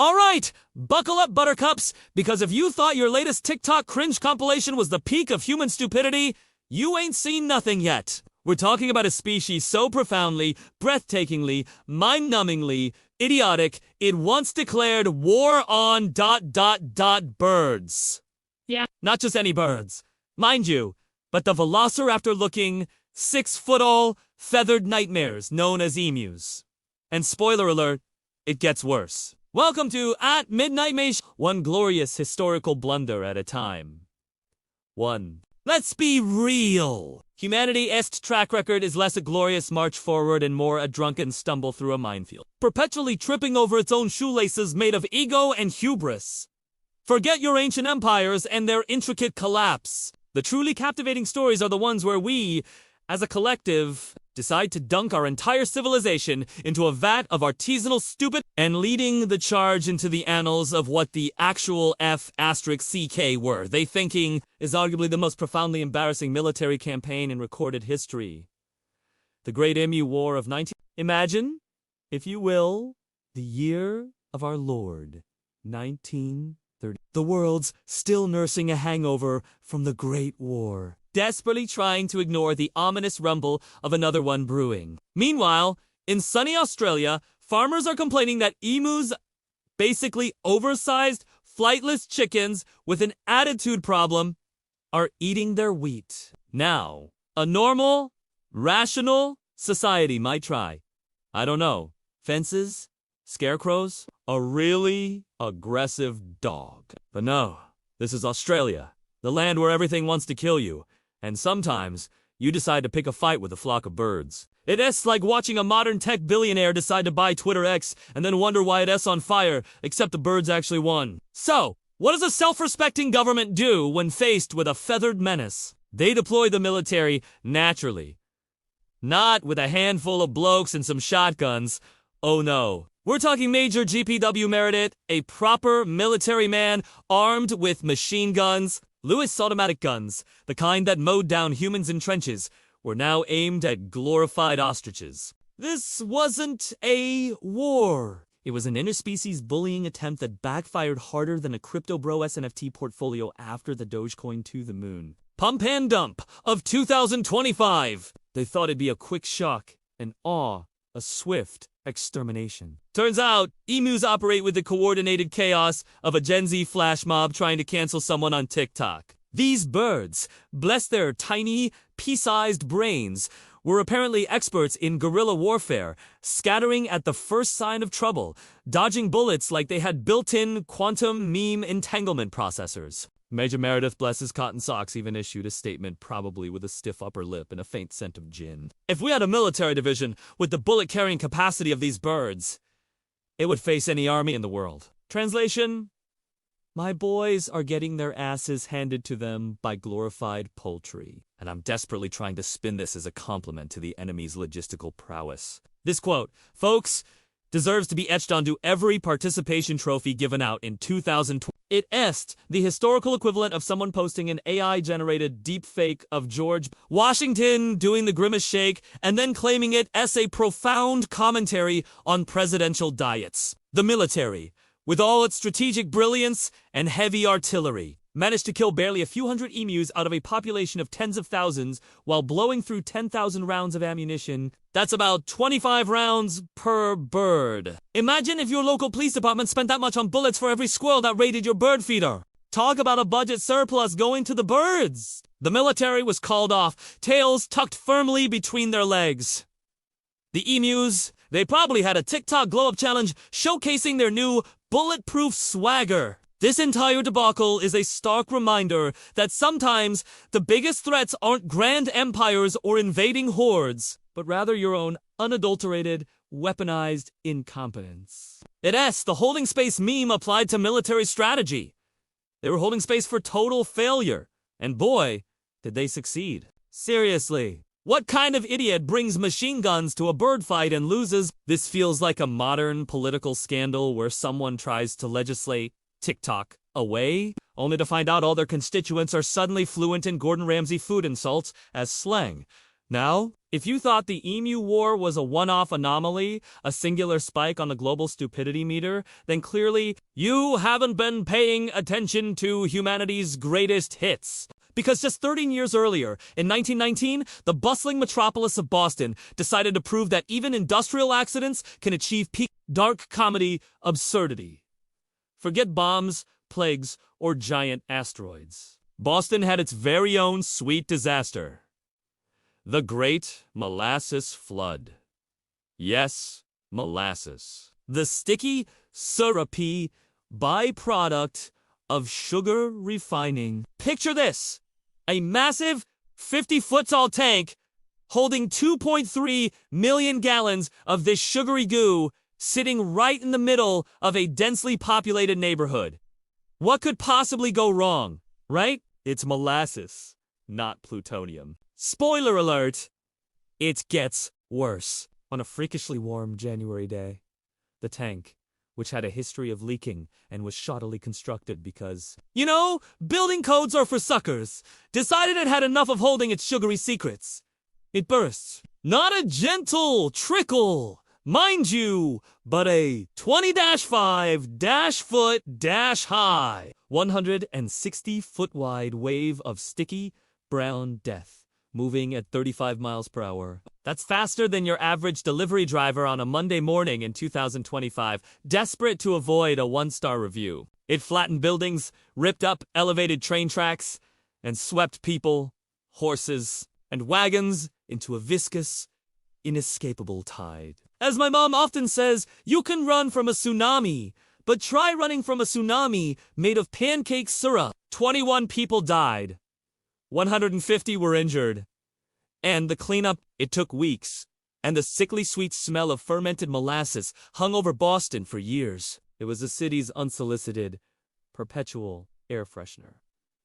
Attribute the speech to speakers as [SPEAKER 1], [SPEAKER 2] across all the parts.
[SPEAKER 1] Alright, buckle up, buttercups, because if you thought your latest TikTok cringe compilation was the peak of human stupidity, you ain't seen nothing yet. We're talking about a species so profoundly, breathtakingly, mind-numbingly idiotic, it once declared war on ... birds.
[SPEAKER 2] Yeah.
[SPEAKER 1] Not just any birds, mind you, but the velociraptor-looking, 6-foot-tall, feathered nightmares known as emus. And spoiler alert, it gets worse. Welcome to At Midnight Mage, one glorious historical blunder at a time. 1. Let's be real. Humanity's track record is less a glorious march forward and more a drunken stumble through a minefield, perpetually tripping over its own shoelaces made of ego and hubris. Forget your ancient empires and their intricate collapse. The truly captivating stories are the ones where we, as a collective, decide to dunk our entire civilization into a vat of artisanal stupid and leading the charge into the annals of what the actual F***CK were. They thinking is arguably the most profoundly embarrassing military campaign in recorded history. The Great Emu War of 19... Imagine, if you will, the year of our Lord, 1930. The world's still nursing a hangover from the Great War, desperately trying to ignore the ominous rumble of another one brewing. Meanwhile, in sunny Australia, farmers are complaining that emus, basically oversized, flightless chickens with an attitude problem, are eating their wheat. Now, a normal, rational society might try, I don't know, fences, scarecrows, a really aggressive dog. But no, this is Australia, the land where everything wants to kill you. And sometimes, you decide to pick a fight with a flock of birds. It's like watching a modern tech billionaire decide to buy Twitter X and then wonder why it's on fire, except the birds actually won. So, what does a self-respecting government do when faced with a feathered menace? They deploy the military naturally. Not with a handful of blokes and some shotguns. Oh no. We're talking Major GPW Meredith, a proper military man armed with machine guns. Lewis automatic guns, the kind that mowed down humans in trenches, were now aimed at glorified ostriches. This wasn't a war. It was an interspecies bullying attempt that backfired harder than a crypto bro SNFT portfolio after the Dogecoin to the moon. Pump and dump of 2025. They thought it'd be a quick shock, an awe, a swift extermination. Turns out, emus operate with the coordinated chaos of a Gen Z flash mob trying to cancel someone on TikTok. These birds, bless their tiny, pea-sized brains, were apparently experts in guerrilla warfare, scattering at the first sign of trouble, dodging bullets like they had built-in quantum meme entanglement processors. Major Meredith, bless his cotton socks, even issued a statement probably with a stiff upper lip and a faint scent of gin. If we had a military division with the bullet-carrying capacity of these birds, it would face any army in the world. Translation: my boys are getting their asses handed to them by glorified poultry, and I'm desperately trying to spin this as a compliment to the enemy's logistical prowess. This quote, folks, deserves to be etched onto every participation trophy given out in 2020. It est the historical equivalent of someone posting an AI-generated deepfake of George Washington doing the grimace shake and then claiming it as a profound commentary on presidential diets. The military, with all its strategic brilliance and heavy artillery, managed to kill barely a few hundred emus out of a population of tens of thousands while blowing through 10,000 rounds of ammunition. That's about 25 rounds per bird. Imagine if your local police department spent that much on bullets for every squirrel that raided your bird feeder. Talk about a budget surplus going to the birds. The military was called off, tails tucked firmly between their legs. The emus, they probably had a TikTok glow-up challenge showcasing their new bulletproof swagger. This entire debacle is a stark reminder that sometimes the biggest threats aren't grand empires or invading hordes, but rather your own unadulterated, weaponized incompetence. It's the holding space meme applied to military strategy. They were holding space for total failure, and boy, did they succeed. Seriously, what kind of idiot brings machine guns to a bird fight and loses? This feels like a modern political scandal where someone tries to legislate TikTok away, only to find out all their constituents are suddenly fluent in Gordon Ramsay food insults as slang. Now, if you thought the Emu War was a one-off anomaly, a singular spike on the global stupidity meter, then clearly you haven't been paying attention to humanity's greatest hits. Because just 13 years earlier, in 1919, the bustling metropolis of Boston decided to prove that even industrial accidents can achieve peak dark comedy absurdity. Forget bombs, plagues, or giant asteroids. Boston had its very own sweet disaster. The Great Molasses Flood. Yes, molasses. The sticky, syrupy byproduct of sugar refining. Picture this. A massive 50-foot-tall tank holding 2.3 million gallons of this sugary goo sitting right in the middle of a densely populated neighborhood. What could possibly go wrong, right? It's molasses, not plutonium. Spoiler alert, it gets worse. On a freakishly warm January day, the tank, which had a history of leaking and was shoddily constructed because, building codes are for suckers, decided it had enough of holding its sugary secrets. It burst. Not a gentle trickle, mind you, but a 20-5-foot-high, 160-foot-wide wave of sticky, brown death, moving at 35 miles per hour. That's faster than your average delivery driver on a Monday morning in 2025, desperate to avoid a one-star review. It flattened buildings, ripped up elevated train tracks, and swept people, horses, and wagons into a viscous, inescapable tide. As my mom often says, you can run from a tsunami, but try running from a tsunami made of pancake syrup. 21 people died. 150 were injured. And the cleanup, it took weeks. And the sickly sweet smell of fermented molasses hung over Boston for years. It was the city's unsolicited, perpetual air freshener.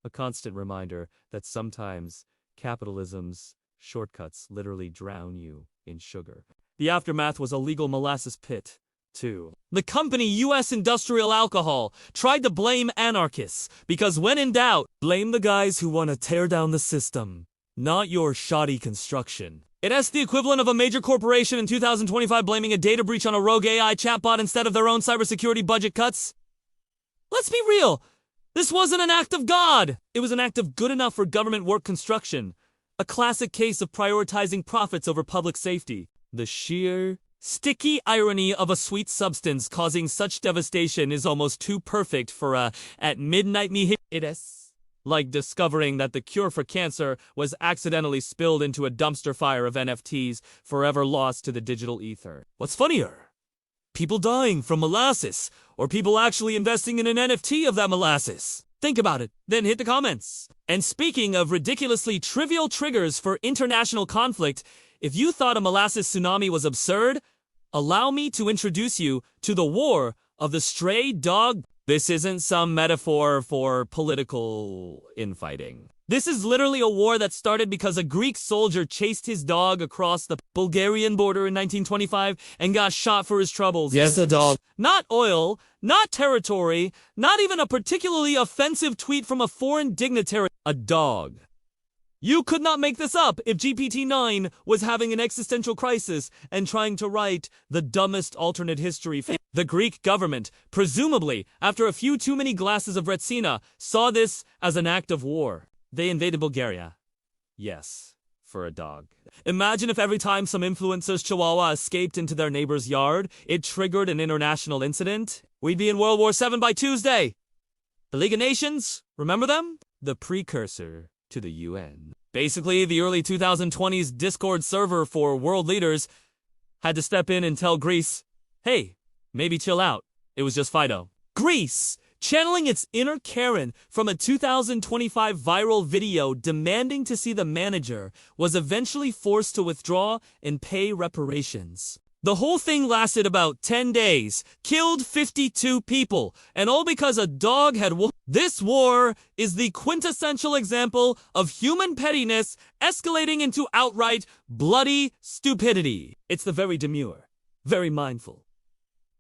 [SPEAKER 1] A constant reminder that sometimes capitalism's shortcuts literally drown you in sugar. The aftermath was a legal molasses pit, too. The company U.S. Industrial Alcohol tried to blame anarchists because when in doubt, blame the guys who want to tear down the system, not your shoddy construction. It has the equivalent of a major corporation in 2025 blaming a data breach on a rogue AI chatbot instead of their own cybersecurity budget cuts. Let's be real. This wasn't an act of God. It was an act of good enough for government work construction. A classic case of prioritizing profits over public safety. The sheer, sticky irony of a sweet substance causing such devastation is almost too perfect for a at midnight me hit it is. Like discovering that the cure for cancer was accidentally spilled into a dumpster fire of NFTs, forever lost to the digital ether. What's funnier? People dying from molasses, or people actually investing in an NFT of that molasses? Think about it, then hit the comments. And speaking of ridiculously trivial triggers for international conflict, if you thought a molasses tsunami was absurd, allow me to introduce you to the war of the stray dog. This isn't some metaphor for political infighting. This is literally a war that started because a Greek soldier chased his dog across the Bulgarian border in 1925 and got shot for his troubles.
[SPEAKER 2] Yes, a dog.
[SPEAKER 1] Not oil, not territory, not even a particularly offensive tweet from a foreign dignitary. A dog. You could not make this up if GPT-9 was having an existential crisis and trying to write the dumbest alternate history. The Greek government, presumably after a few too many glasses of Retsina, saw this as an act of war. They invaded Bulgaria. Yes, for a dog. Imagine if every time some influencer's chihuahua escaped into their neighbor's yard, it triggered an international incident. We'd be in World War VII by Tuesday. The League of Nations, remember them? The precursor to the UN. Basically, the early 2020s Discord server for world leaders had to step in and tell Greece, hey, maybe chill out. It was just Fido. Greece, channeling its inner Karen from a 2025 viral video demanding to see the manager, was eventually forced to withdraw and pay reparations. The whole thing lasted about 10 days, killed 52 people, and all because a dog had won. This war is the quintessential example of human pettiness escalating into outright bloody stupidity. It's the very demure, very mindful,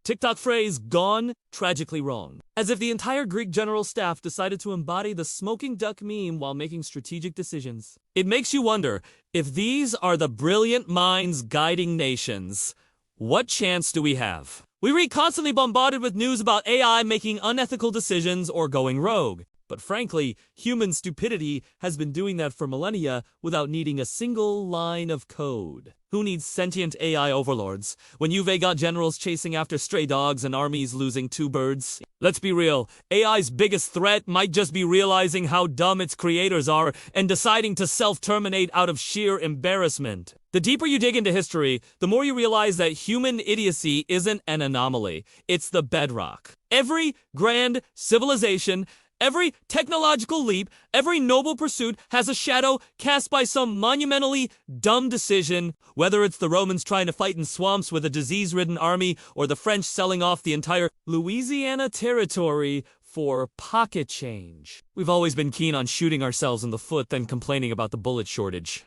[SPEAKER 1] TikTok phrase gone tragically wrong. As if the entire Greek general staff decided to embody the smoking duck meme while making strategic decisions. It makes you wonder, if these are the brilliant minds guiding nations, what chance do we have? We read constantly bombarded with news about AI making unethical decisions or going rogue. But frankly, human stupidity has been doing that for millennia without needing a single line of code. Who needs sentient AI overlords when you've got generals chasing after stray dogs and armies losing two birds? Let's be real, AI's biggest threat might just be realizing how dumb its creators are and deciding to self-terminate out of sheer embarrassment. The deeper you dig into history, the more you realize that human idiocy isn't an anomaly, it's the bedrock. Every grand civilization, every technological leap, every noble pursuit has a shadow cast by some monumentally dumb decision, whether it's the Romans trying to fight in swamps with a disease-ridden army or the French selling off the entire Louisiana territory for pocket change. We've always been keen on shooting ourselves in the foot, then complaining about the bullet shortage.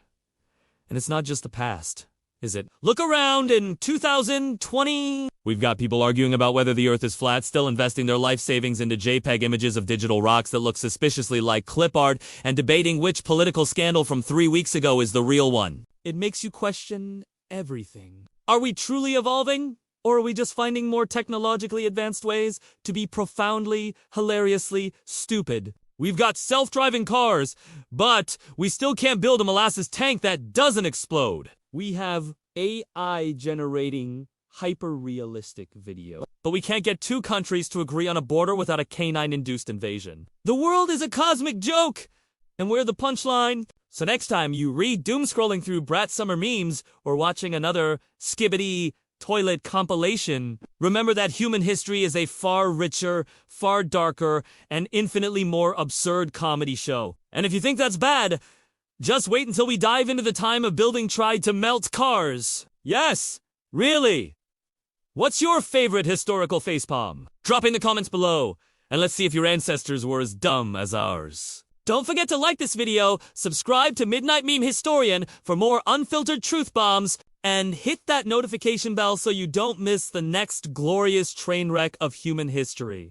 [SPEAKER 1] And it's not just the past, is it? Look around in 2020. We've got people arguing about whether the Earth is flat, still investing their life savings into JPEG images of digital rocks that look suspiciously like clip art, and debating which political scandal from 3 weeks ago is the real one. It makes you question everything. Are we truly evolving? Or are we just finding more technologically advanced ways to be profoundly, hilariously stupid? We've got self-driving cars, but we still can't build a molasses tank that doesn't explode. We have AI generating hyper-realistic video, but we can't get two countries to agree on a border without a canine-induced invasion. The world is a cosmic joke, and we're the punchline. So next time you read doom-scrolling through Brat Summer memes or watching another skibbity toilet compilation, remember that human history is a far richer, far darker, and infinitely more absurd comedy show. And if you think that's bad, just wait until we dive into the time a building tried to melt cars. Yes, really. What's your favorite historical facepalm? Drop in the comments below, and let's see if your ancestors were as dumb as ours. Don't forget to like this video, subscribe to Midnight Meme Historian for more unfiltered truth bombs, and hit that notification bell so you don't miss the next glorious train wreck of human history.